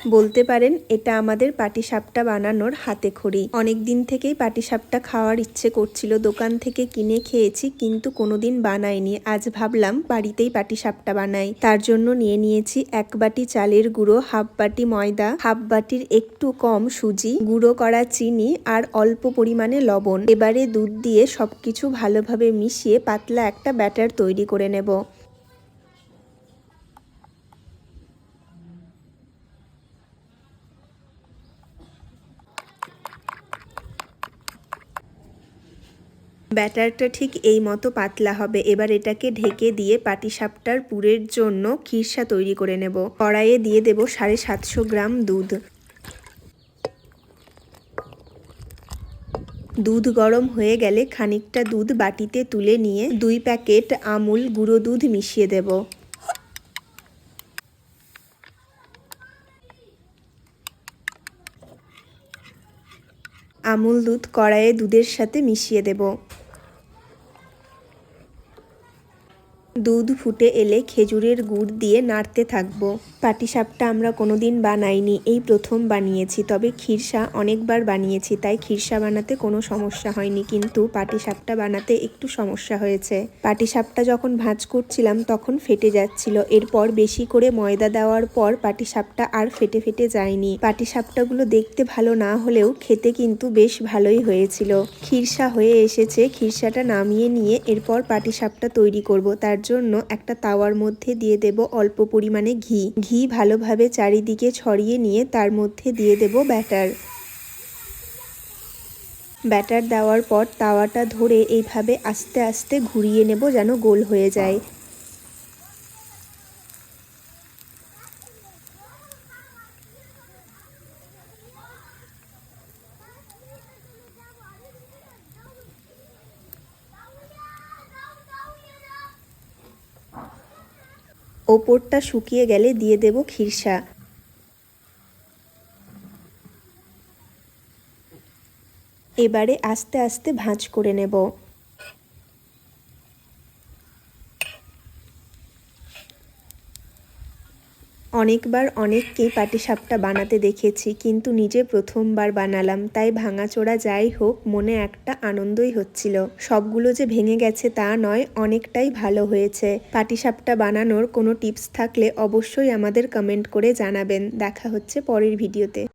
বলতে পারেন এটা আমাদের পাটিসাপটা বানানোর হাতেখড়ি। অনেক দিন থেকেই পাটিসাপটা খাওয়ার ইচ্ছে করছিল, দোকান থেকে কিনে খেয়েছি কিন্তু কোনোদিন বানাইনি। আজ ভাবলাম বাড়িতেই পাটিসাপটা বানাই। তার জন্য নিয়ে নিয়েছি 1 বাটি চালের গুঁড়ো, হাফ বাটি ময়দা, হাফ বাটির একটু কম সুজি, গুঁড়ো করা চিনি আর অল্প পরিমাণে লবণ। এবারে দুধ দিয়ে সবকিছু ভালোভাবে মিশিয়ে পাতলা একটা ব্যাটার তৈরি করে নেব। ব্যাটারটা ঠিক এই মতো পাতলা হবে। এবার এটাকে ঢেকে দিয়ে পাটিসাপটার পুরের জন্য খিরসা তৈরি করে নেব। কড়াইয়ে দিয়ে দেব 750 গ্রাম দুধ। দুধ গরম হয়ে গেলে খানিকটা দুধ বাটিতে তুলে নিয়ে 2 প্যাকেট আমুল গুঁড়ো দুধ মিশিয়ে দেব। আমুল দুধ কড়াইয়ে দুধের সাথে মিশিয়ে দেব। দুধ ফুটে এলে খেজুরের গুড় দিয়ে নাড়তে থাকবো। পাটিসাপটা আমরা কোনোদিন বানাইনি, এই প্রথম বানিয়েছি। তবে খিরসা অনেকবার বানিয়েছি, তাই খিরসা বানাতে কোনো সমস্যা হয়নি, কিন্তু পাটিসাপটা বানাতে একটু সমস্যা হয়েছে। পাটিসাপটা যখন ভাঁজ করছিলাম তখন ফেটে যাচ্ছিল। এরপর বেশি করে ময়দা দেওয়ার পর পাটিসাপটা আর ফেটে ফেটে যায়নি। পাটিসাপটাগুলো দেখতে ভালো না হলেও খেতে কিন্তু বেশ ভালোই হয়েছিল। খিরসা হয়ে এসেছে, খিরসাটা নামিয়ে নিয়ে এরপর পাটিসাপটা তৈরি করব। তার জন্য একটা তাওয়ার মধ্যে দিয়ে দেব অল্প পরিমাণে ঘি। ঘি ভালোভাবে চারিদিকে ছড়িয়ে নিয়ে তার মধ্যে দিয়ে দেব ব্যাটার। ব্যাটার দেওয়ার পর তাওয়াটা ধরে এইভাবে আস্তে আস্তে ঘুরিয়ে নেব যেন গোল হয়ে যায়। ওপরটা শুকিয়ে গেলে দিয়ে দেব খিরসা। এবারে আস্তে আস্তে ভাঁজ করে নেব। অনেকবার অনেককেই পাটিসাপটা বানাতে দেখেছি, কিন্তু নিজে প্রথমবার বানালাম, তাই ভাঙাচোরা যাই হোক মনে একটা আনন্দই হচ্ছিল। সবগুলো যে ভেঙে গেছে তা নয়, অনেকটাই ভালো হয়েছে। পাটিসাপটা বানানোর কোনো টিপস থাকলে অবশ্যই আমাদের কমেন্ট করে জানাবেন। দেখা হচ্ছে পরের ভিডিওতে।